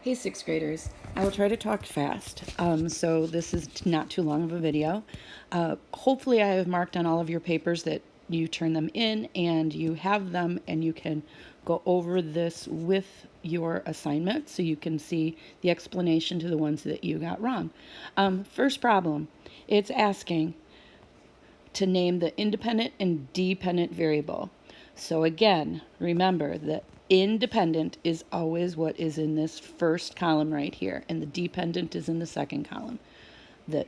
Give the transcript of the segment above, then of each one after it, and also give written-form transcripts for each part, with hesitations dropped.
Hey, sixth graders. I will try to talk fast. So this is not too long of a video. Hopefully I have marked on all of your papers that you turn them in and you have them and you can go over this with your assignment so you can see the explanation to the ones that you got wrong. First problem, it's asking to name the independent and dependent variable. So again, remember that independent is always what is in this first column right here, and the dependent is in the second column. The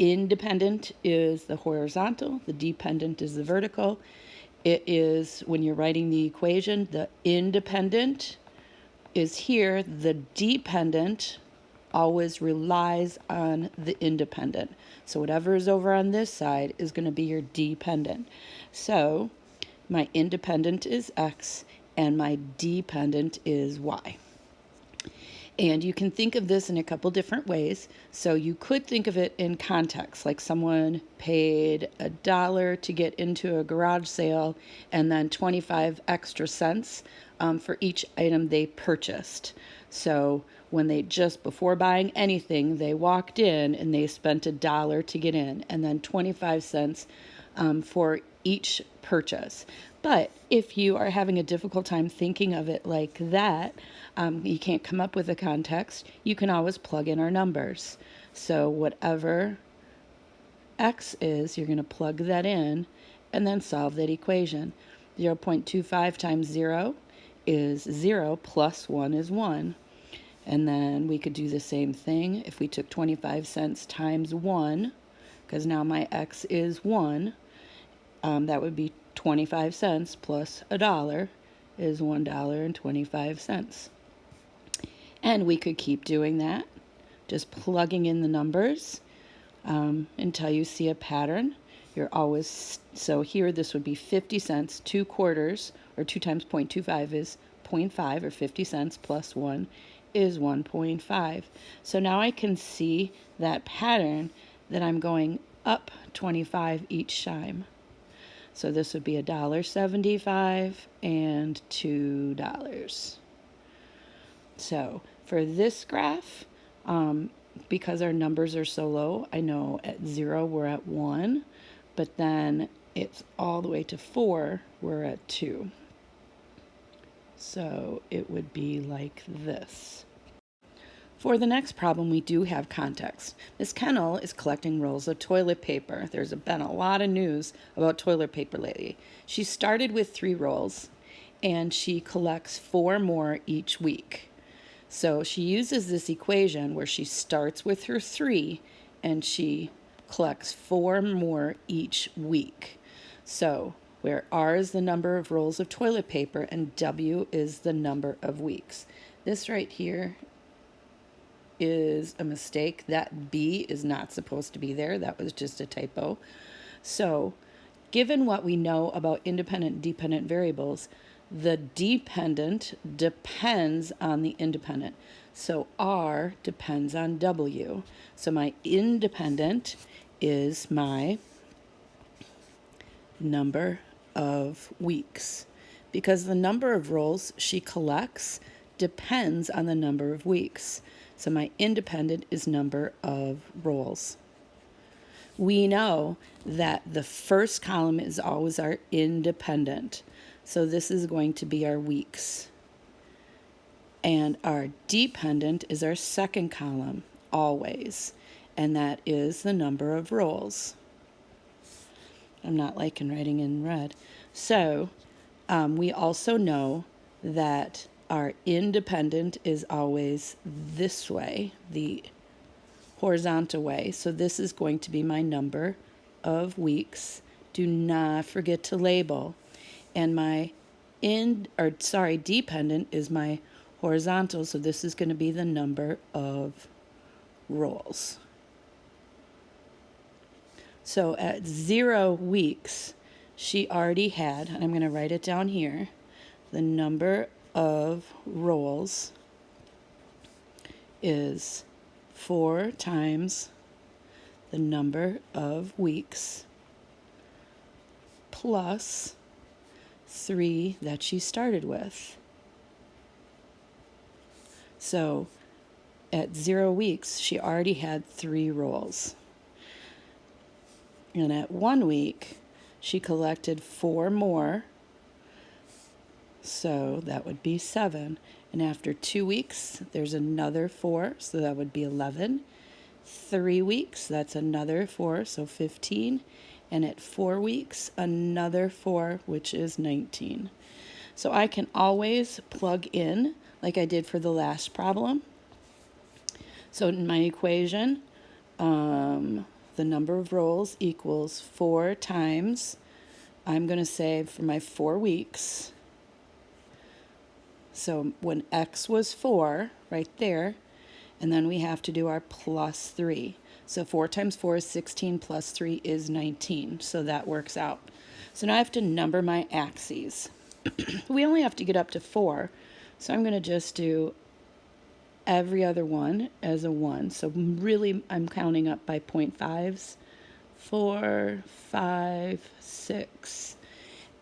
independent is the horizontal, the dependent is the vertical. It is, when you're writing the equation, the independent is here, the dependent always relies on the independent. So whatever is over on this side is going to be your dependent. So my independent is X and my dependent is Y. And you can think of this in a couple different ways. So you could think of it in context, like someone paid $1 to get into a garage sale and then 25 extra cents for each item they purchased. So when they just before buying anything, they walked in and they spent $1 to get in, and then 25 cents for each purchase. But if you are having a difficult time thinking of it like that, you can't come up with a context, you can always plug in our numbers. So whatever X is, you're going to plug that in and then solve that equation. 0.25 times 0 is 0 plus 1 is 1. And then we could do the same thing if we took 25 cents times 1, because now my X is 1. That would be 25 cents plus $1 is $1.25. And we could keep doing that, just plugging in the numbers until you see a pattern. You're always, so here this would be 50 cents, 2 quarters, or 2 times 0.25 is 0.5, or 50 cents plus 1 is 1.5. So now I can see that pattern that I'm going up 25 each time. So this would be $1.75 and $2. So for this graph, because our numbers are so low, I know at 0 we're at 1, but then it's all the way to 4, we're at 2. So it would be like this. For the next problem, we do have context. Miss Kennel is collecting rolls of toilet paper. There's been a lot of news about toilet paper lately. She started with 3 rolls, and she collects 4 more each week. So she uses this equation where she starts with her 3, and she collects 4 more each week. So where R is the number of rolls of toilet paper and W is the number of weeks. This right here is a mistake. That B is not supposed to be there. That was just a typo. So given what we know about independent and dependent variables, the dependent depends on the independent. So R depends on W. So my independent is my number of weeks, because the number of rolls she collects depends on the number of weeks. So my independent is number of rolls. We know that the first column is always our independent. So this is going to be our weeks. And our dependent is our second column, always. And that is the number of rolls. I'm not liking writing in red. So we also know that our independent is always this way, the horizontal way. So this is going to be my number of weeks. Do not forget to label. And my dependent is my horizontal, so this is going to be the number of rolls. So at 0 weeks, she already had, and I'm going to write it down here, the number of rolls is 4 times the number of weeks plus 3 that she started with. So at 0 weeks, she already had 3 rolls. And at 1 week, she collected 4 more. So that would be 7. And after 2 weeks, there's another 4. So that would be 11. 3 weeks, that's another 4. So 15. And at 4 weeks, another 4, which is 19. So I can always plug in like I did for the last problem. So in my equation, the number of rolls equals 4 times, I'm going to say for my 4 weeks. So when x was 4, right there, and then we have to do our plus 3. So 4 times 4 is 16, plus 3 is 19. So that works out. So now I have to number my axes. We only have to get up to 4. So I'm going to just do every other one as a 1. So really, I'm counting up by 0.5s. 4, 5, 6.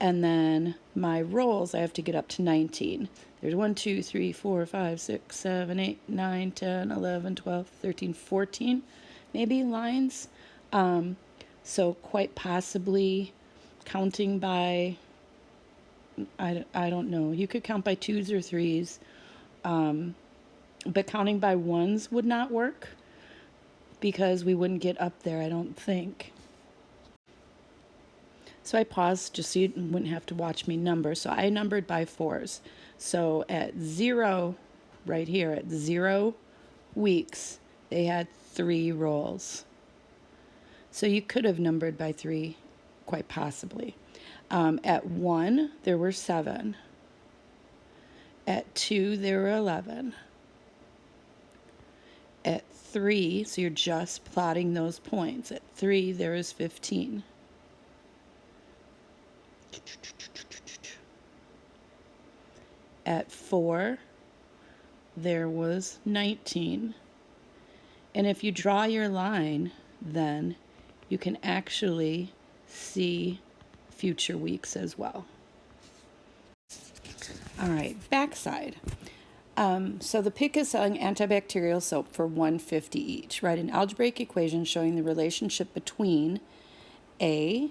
And then my rolls, I have to get up to 19. There's 1, 2, 3, 4, 5, 6, 7, 8, 9, 10, 11, 12, 13, 14, maybe lines. So quite possibly counting by, I don't know. You could count by 2s or 3s. But counting by 1s would not work because we wouldn't get up there, I don't think. So I paused just so you wouldn't have to watch me number. So I numbered by 4s. So at 0, right here, at 0 weeks, they had 3 rolls. So you could have numbered by 3, quite possibly. At 1, there were 7. At 2, there were 11. At 3, so you're just plotting those points. At 3, there is 15. At 4, there was 19. And if you draw your line, then you can actually see future weeks as well. All right, backside. So the PIC is selling antibacterial soap for $1.50 each. Write an algebraic equation showing the relationship between A,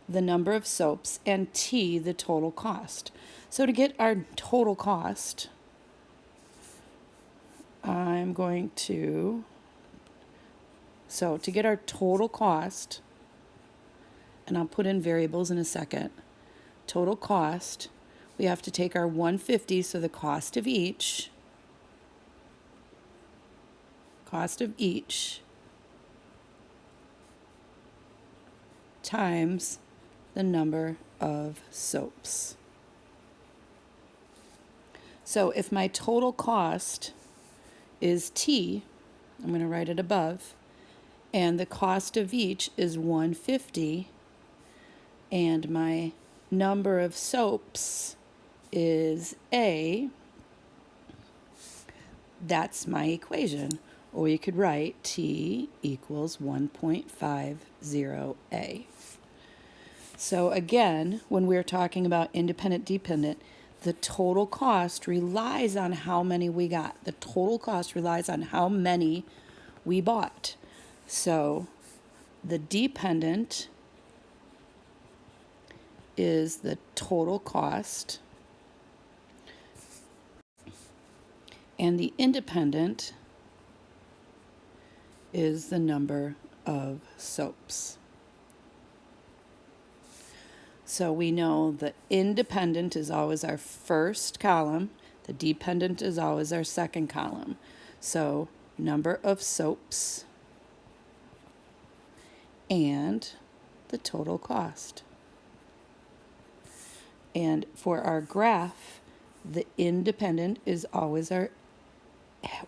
the number of soaps, and T, the total cost. So to get our total cost, I'm going to, so to get our total cost, and I'll put in variables in a second, total cost, we have to take our 150, so the cost of each, times the number of soaps. So if my total cost is T, I'm going to write it above, and the cost of each is 150, and my number of soaps is A, that's my equation. Or you could write T equals 1.50A. So again, when we're talking about independent, dependent, the total cost relies on how many we got. The total cost relies on how many we bought. So the dependent is the total cost, and the independent is the number of soaps. So we know the independent is always our first column, the dependent is always our second column. So number of soaps and the total cost. And for our graph, the independent is always our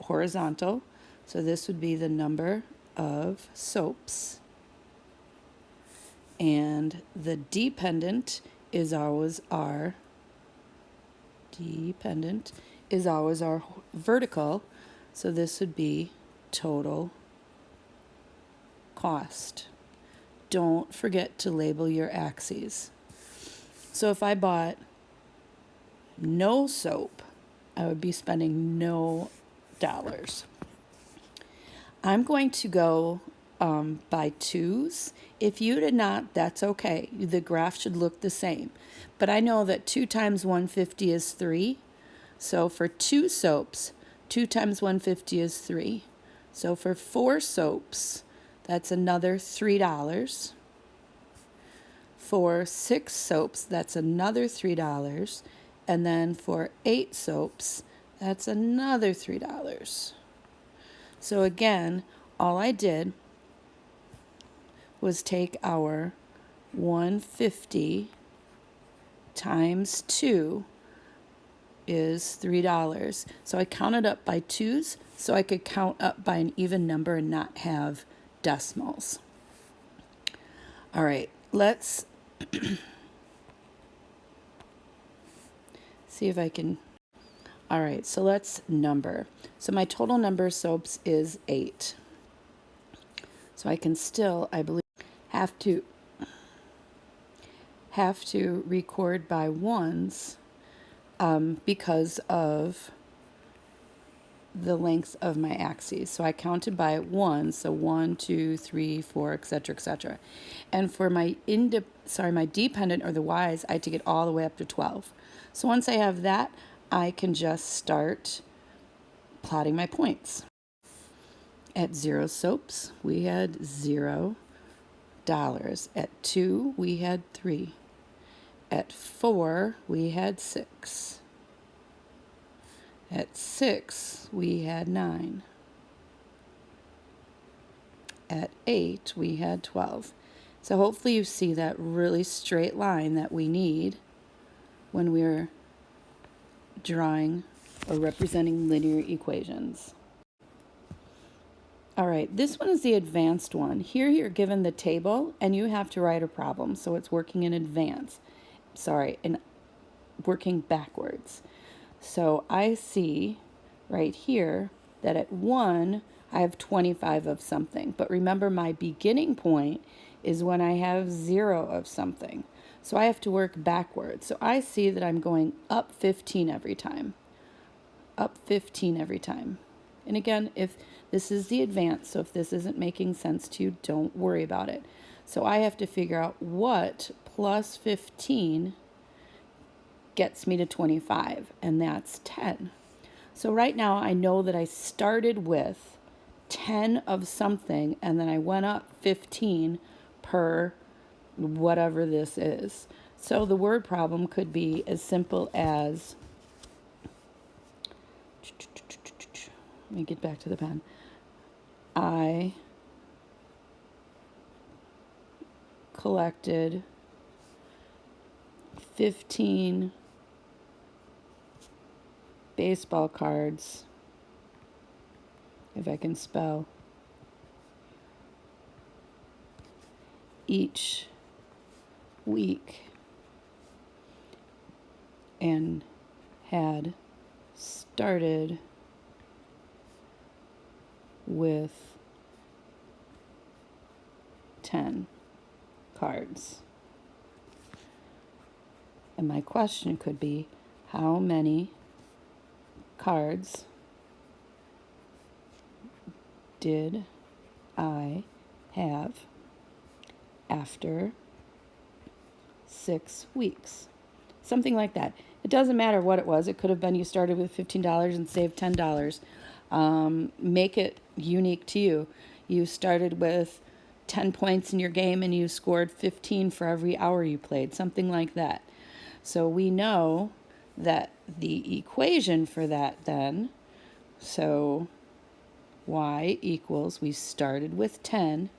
horizontal. So this would be the number of soaps. And the dependent is always our vertical. So this would be total cost. Don't forget to label your axes. So if I bought no soap, I would be spending no dollars. I'm going to go by twos. If you did not, that's okay. The graph should look the same. But I know that 2 times 150 is 3. So for 2 soaps, 2 times 150 is 3. So for 4 soaps, that's another $3. For 6 soaps, that's another $3. And then for 8 soaps, that's another $3. So again, all I did was take our 150 times 2 is $3. So I counted up by twos so I could count up by an even number and not have decimals. All right, let's see if I can. All right, so let's number. So my total number of soaps is 8. So I can still, I believe, have to record by ones because of the length of my axes. So I counted by ones, so 1, 2, 3, 4, etc., etc. And for my my dependent, or the y's, I had to get all the way up to 12. So once I have that, I can just start plotting my points. At 0 soaps, we had $0. At 2, we had 3. At 4, we had 6. At 6, we had 9. At 8, we had 12. So hopefully you see that really straight line that we need when we're drawing or representing linear equations. All right, this one is the advanced one. Here you're given the table and you have to write a problem, so it's working in advance. In working backwards. So I see right here that at 1, I have 25 of something. But remember, my beginning point is when I have 0 of something. So I have to work backwards. So I see that I'm going up 15 every time. Up 15 every time. And again, if this is the advanced, so if this isn't making sense to you, don't worry about it. So I have to figure out what plus 15 gets me to 25, and that's 10. So right now I know that I started with 10 of something, and then I went up 15 per whatever this is. So the word problem could be as simple as, let me get back to the pen. I collected 15 baseball cards, if I can spell, each week, and had started with 10 cards. And my question could be, how many cards did I have after 6 weeks? Something like that. It doesn't matter what it was. It could have been you started with $15 and saved $10. Make it unique to you. You started with 10 points in your game and you scored 15 for every hour you played, something like that. So we know that the equation for that then, so y equals, we started with 10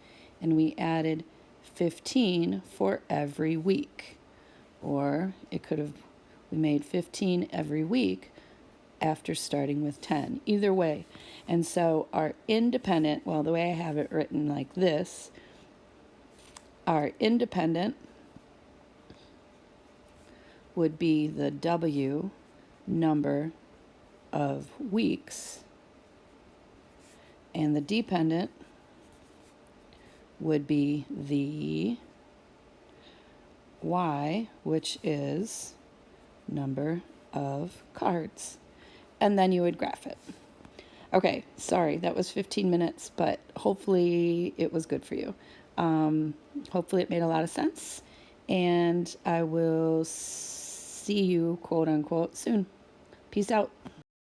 and we added 15 for every week. Or it could have, we made 15 every week after starting with 10. Either way. And so our independent, well, the way I have it written like this, our independent would be the W number of weeks, and the dependent would be the Y, which is number of cards. and then you would graph it. Okay, sorry, that was 15 minutes, but hopefully it was good for you. Hopefully it made a lot of sense, and I will see you, quote unquote, soon. Peace out.